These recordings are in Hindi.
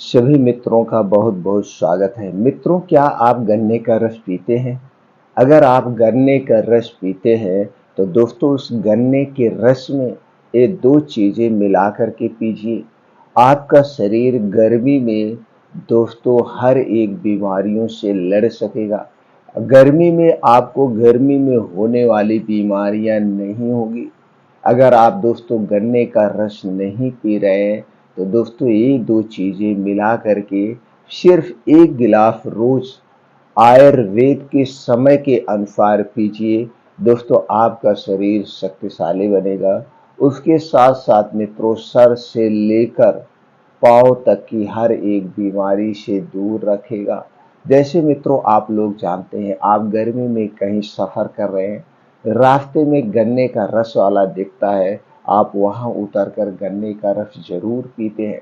सभी मित्रों का बहुत बहुत स्वागत है। मित्रों, क्या आप गन्ने का रस पीते हैं? अगर आप गन्ने का रस पीते हैं तो दोस्तों उस गन्ने के रस में ये दो चीज़ें मिला कर के पीजिए। आपका शरीर गर्मी में दोस्तों हर एक बीमारियों से लड़ सकेगा। गर्मी में आपको गर्मी में होने वाली बीमारियां नहीं होगी। अगर आप दोस्तों गन्ने का रस नहीं पी रहे हैं तो दोस्तों ये दो चीज़ें मिला करके सिर्फ एक गिलास रोज आयुर्वेद के समय के अनुसार पीजिए। दोस्तों आपका शरीर शक्तिशाली बनेगा। उसके साथ साथ मित्रों सर से लेकर पाँव तक की हर एक बीमारी से दूर रखेगा। जैसे मित्रों आप लोग जानते हैं, आप गर्मी में कहीं सफ़र कर रहे हैं, रास्ते में गन्ने का रस वाला दिखता है, आप वहाँ उतर कर गन्ने का रस जरूर पीते हैं।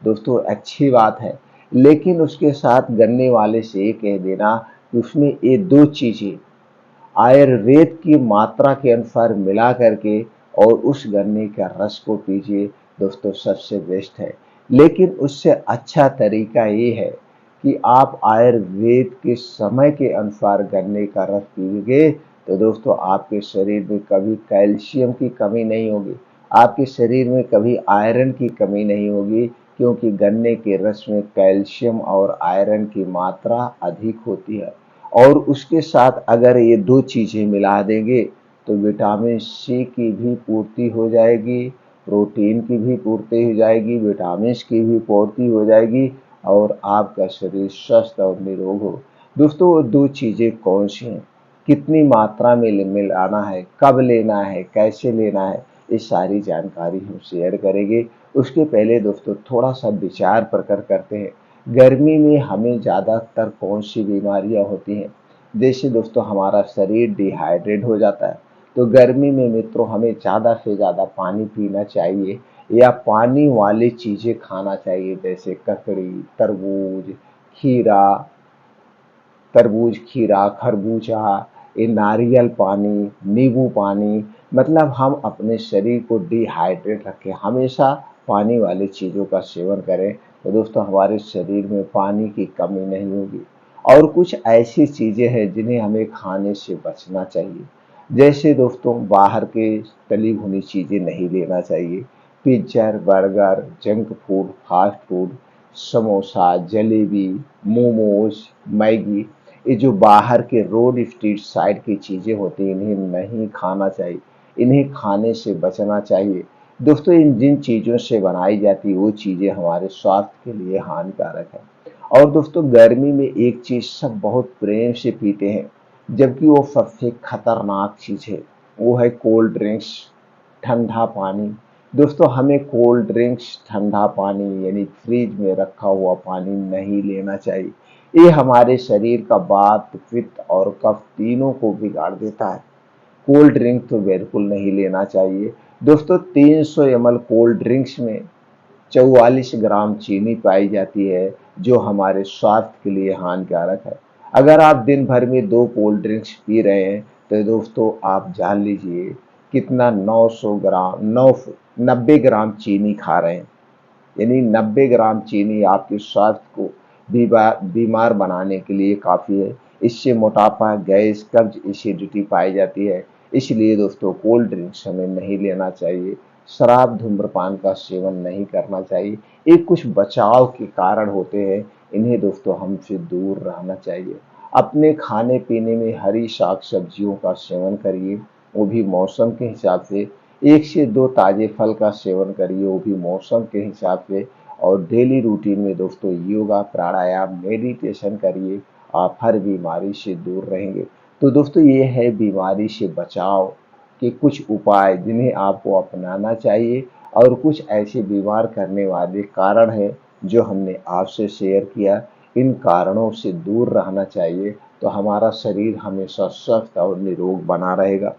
दोस्तों अच्छी बात है, लेकिन उसके साथ गन्ने वाले से ये कह देना कि उसमें ये दो चीज़ें आयुर्वेद की मात्रा के अनुसार मिला करके और उस गन्ने का रस को पीजिए। दोस्तों सबसे बेस्ट है। लेकिन उससे अच्छा तरीका ये है कि आप आयुर्वेद के समय के अनुसार गन्ने का रस पिएंगे तो दोस्तों आपके शरीर में कभी कैल्शियम की कमी नहीं होगी, आपके शरीर में कभी आयरन की कमी नहीं होगी, क्योंकि गन्ने के रस में कैल्शियम और आयरन की मात्रा अधिक होती है। और उसके साथ अगर ये दो चीज़ें मिला देंगे तो विटामिन सी की भी पूर्ति हो जाएगी, प्रोटीन की भी पूर्ति हो जाएगी, विटामिन्स की भी पूर्ति हो जाएगी और आपका शरीर स्वस्थ और निरोग हो। दोस्तों वो दो चीज़ें कौन सी हैं, कितनी मात्रा में मिलाना है, कब लेना है, कैसे लेना है, ये सारी जानकारी हम शेयर करेंगे। उसके पहले दोस्तों थोड़ा सा विचार प्रकट करते हैं। गर्मी में हमें ज़्यादातर कौन सी बीमारियां होती हैं? जैसे दोस्तों हमारा शरीर डिहाइड्रेट हो जाता है, तो गर्मी में मित्रों हमें ज़्यादा से ज़्यादा पानी पीना चाहिए या पानी वाली चीज़ें खाना चाहिए, जैसे ककड़ी, खीरा खीरा, खरबूजा, ये नारियल पानी, नींबू पानी, मतलब हम अपने शरीर को डिहाइड्रेट रखें, हमेशा पानी वाली चीज़ों का सेवन करें तो दोस्तों हमारे शरीर में पानी की कमी नहीं होगी। और कुछ ऐसी चीज़ें हैं जिन्हें हमें खाने से बचना चाहिए। जैसे दोस्तों बाहर के तली भुनी चीज़ें नहीं लेना चाहिए। Pizza, burger, junk food, fast food, samosa, jalebi, momos, Maggi, ये जो बाहर के रोड स्ट्रीट साइड की चीज़ें होती हैं इन्हें नहीं खाना चाहिए, इन्हें खाने से बचना चाहिए। दोस्तों इन जिन चीज़ों से बनाई जाती वो चीज़ें हमारे स्वास्थ्य के लिए हानिकारक है। और दोस्तों गर्मी में एक चीज़ सब बहुत प्रेम से पीते हैं, जबकि वो सबसे खतरनाक चीज़ है, वो है कोल्ड ड्रिंक्स, ठंडा पानी। दोस्तों हमें कोल्ड ड्रिंक्स, ठंडा पानी यानी फ्रिज में रखा हुआ पानी नहीं लेना चाहिए। ये हमारे शरीर का वात, पित्त और कफ तीनों को बिगाड़ देता है। कोल्ड ड्रिंक तो बिल्कुल नहीं लेना चाहिए। दोस्तों 300 ml कोल्ड ड्रिंक्स में 44 ग्राम चीनी पाई जाती है, जो हमारे स्वास्थ्य के लिए हानिकारक है। अगर आप दिन भर में 2 कोल्ड ड्रिंक्स पी रहे हैं तो दोस्तों आप जान लीजिए कितना 900 ग्राम 90 ग्राम चीनी खा रहे हैं। यानी 90 ग्राम चीनी आपके स्वास्थ्य को बीमार बनाने के लिए काफ़ी है। इससे मोटापा, गैस, कब्ज, एसिडिटी पाई जाती है। इसलिए दोस्तों कोल्ड ड्रिंक्स हमें नहीं लेना चाहिए। शराब, धूम्रपान का सेवन नहीं करना चाहिए। ये कुछ बचाव के कारण होते हैं, इन्हें दोस्तों हमसे दूर रहना चाहिए। अपने खाने पीने में हरी साग सब्जियों का सेवन करिए, वो भी मौसम के हिसाब से। 1 से 2 ताज़े फल का सेवन करिए, वो भी मौसम के हिसाब से। और डेली रूटीन में दोस्तों योगा, प्राणायाम, मेडिटेशन करिए, आप हर बीमारी से दूर रहेंगे। तो दोस्तों ये है बीमारी से बचाव के कुछ उपाय जिन्हें आपको अपनाना चाहिए, और कुछ ऐसे बीमार करने वाले कारण हैं जो हमने आपसे शेयर किया। इन कारणों से दूर रहना चाहिए तो हमारा शरीर हमेशा स्वस्थ और निरोग बना रहेगा।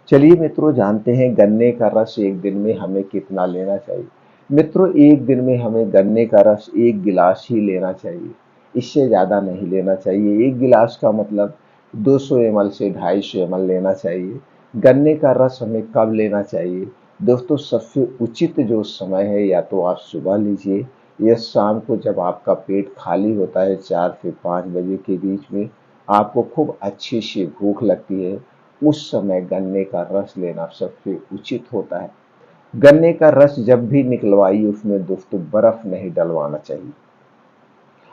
चलिए मित्रों जानते हैं गन्ने का रस एक दिन में हमें कितना लेना चाहिए। मित्रों एक दिन में हमें गन्ने का रस 1 गिलास ही लेना चाहिए, इससे ज़्यादा नहीं लेना चाहिए। 1 गिलास का मतलब 200 ml से 250 ml लेना चाहिए। गन्ने का रस हमें कब लेना चाहिए? दोस्तों सबसे उचित जो समय है, या तो आप सुबह लीजिए या शाम को जब आपका पेट खाली होता है 4 से 5 बजे के बीच में, आपको खूब अच्छी सी भूख लगती है, उस समय गन्ने का रस लेना सबसे उचित होता है। गन्ने का रस जब भी निकलवाइए उसमें दोस्तों बर्फ नहीं डलवाना चाहिए।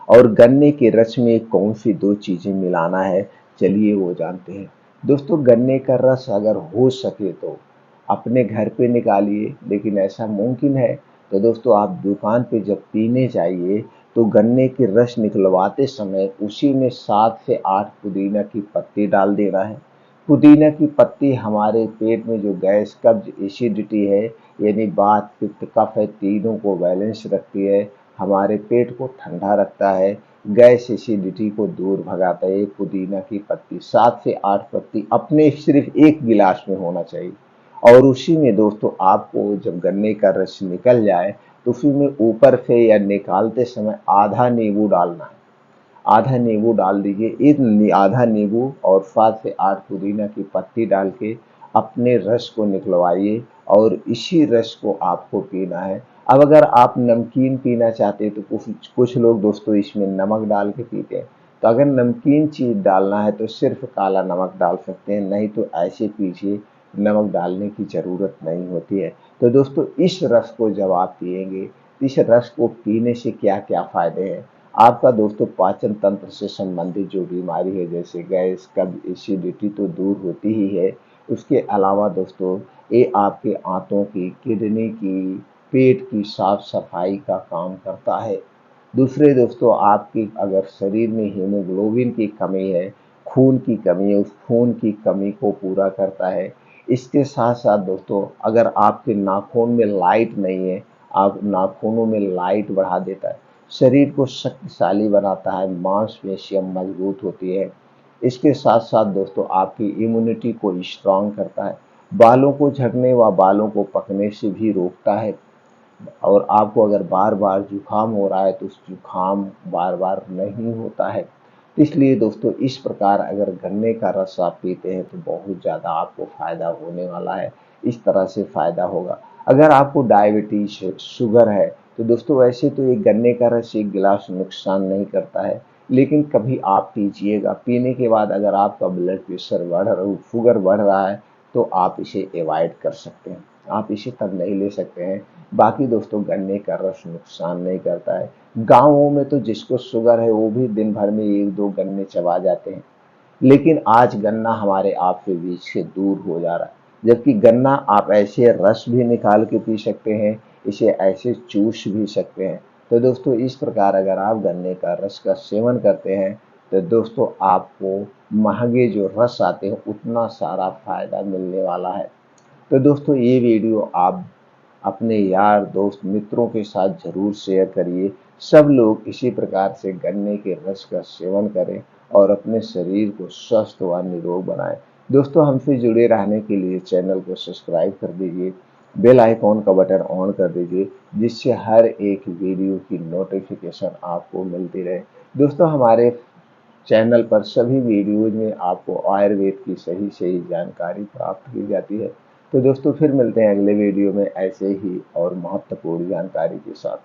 और गन्ने के रस में कौन सी दो चीजें मिलाना है, चलिए वो जानते हैं। दोस्तों गन्ने का रस अगर हो सके तो अपने घर पे निकालिए, लेकिन ऐसा मुमकिन है तो दोस्तों आप दुकान पे जब पीने जाइए तो गन्ने के रस निकलवाते समय उसी में 7 से 8 पुदीना की पत्ती डाल देना है। पुदीना की पत्ती हमारे पेट में जो गैस, कब्ज, एसिडिटी है, यानी वात, पित्त, कफ है, तीनों को बैलेंस रखती है, हमारे पेट को ठंडा रखता है, गैस एसिडिटी को दूर भगाता है। पुदीना की पत्ती 7 से 8 पत्ती अपने सिर्फ एक गिलास में होना चाहिए। और उसी में दोस्तों आपको जब गन्ने का रस निकल जाए तो उसी में ऊपर से या निकालते समय आधा नींबू डालना है। आधा नींबू डाल दीजिए। आधा नींबू और 7 से 8 पुदीना की पत्ती डाल के अपने रस को निकलवाइए और इसी रस को आपको पीना है। अब अगर आप नमकीन पीना चाहते हैं तो कुछ कुछ लोग दोस्तों इसमें नमक डाल के पीते हैं। तो अगर नमकीन चीज़ डालना है तो सिर्फ काला नमक डाल सकते हैं, नहीं तो ऐसे पीजिए, नमक डालने की ज़रूरत नहीं होती है। तो दोस्तों इस रस को जब आप पिएंगे, इस रस को पीने से क्या क्या फ़ायदे हैं। आपका दोस्तों पाचन तंत्र से संबंधित जो बीमारी है जैसे गैस, कब्ज, एसिडिटी तो दूर होती ही है। उसके अलावा दोस्तों ये आपके आंतों की, किडनी की, पेट की साफ सफाई का काम करता है। दूसरे दोस्तों आपकी अगर शरीर में हीमोग्लोबिन की कमी है, खून की कमी है, उस खून की कमी को पूरा करता है। इसके साथ साथ दोस्तों अगर आपके नाखून में लाइट नहीं है, आप नाखूनों में लाइट बढ़ा देता है, शरीर को शक्तिशाली बनाता है, मांसपेशियां मजबूत होती है। इसके साथ साथ दोस्तों आपकी इम्यूनिटी को स्ट्रांग करता है, बालों को झड़ने व बालों को पकने से भी रोकता है। और आपको अगर बार बार जुकाम हो रहा है तो उस जुकाम बार बार नहीं होता है। तो इसलिए दोस्तों इस प्रकार अगर गन्ने का रस आप पीते हैं तो बहुत ज़्यादा आपको फ़ायदा होने वाला है। इस तरह से फ़ायदा होगा। अगर आपको डायबिटीज है, शुगर है, तो दोस्तों वैसे तो ये गन्ने का रस एक गिलास नुकसान नहीं करता है, लेकिन कभी आप पीजिएगा, पीने के बाद अगर आपका ब्लड प्रेशर बढ़ रहा, शुगर बढ़ रहा है तो आप इसे अवॉइड कर सकते हैं, आप इसे तब नहीं ले सकते हैं। बाकी दोस्तों गन्ने का रस नुकसान नहीं करता है। गाँवों में तो जिसको शुगर है वो भी दिन भर में 1-2 गन्ने चबा जाते हैं, लेकिन आज गन्ना हमारे आपके बीच से दूर हो जा रहा है। जबकि गन्ना आप ऐसे रस भी निकाल के पी सकते हैं, इसे ऐसे चूस भी सकते हैं। तो दोस्तों इस प्रकार अगर आप गन्ने का रस का सेवन करते हैं तो दोस्तों आपको महंगे जो रस आते हैं उतना सारा फायदा मिलने वाला है। तो दोस्तों ये वीडियो आप अपने यार दोस्त मित्रों के साथ ज़रूर शेयर करिए। सब लोग इसी प्रकार से गन्ने के रस का सेवन करें और अपने शरीर को स्वस्थ व निरोग बनाएं। दोस्तों हमसे जुड़े रहने के लिए चैनल को सब्सक्राइब कर दीजिए, बेल आइकॉन का बटन ऑन कर दीजिए, जिससे हर एक वीडियो की नोटिफिकेशन आपको मिलती रहे। दोस्तों हमारे चैनल पर सभी वीडियोज में आपको आयुर्वेद की सही सही जानकारी प्राप्त की जाती है। तो दोस्तों फिर मिलते हैं अगले वीडियो में ऐसे ही और महत्वपूर्ण जानकारी के साथ।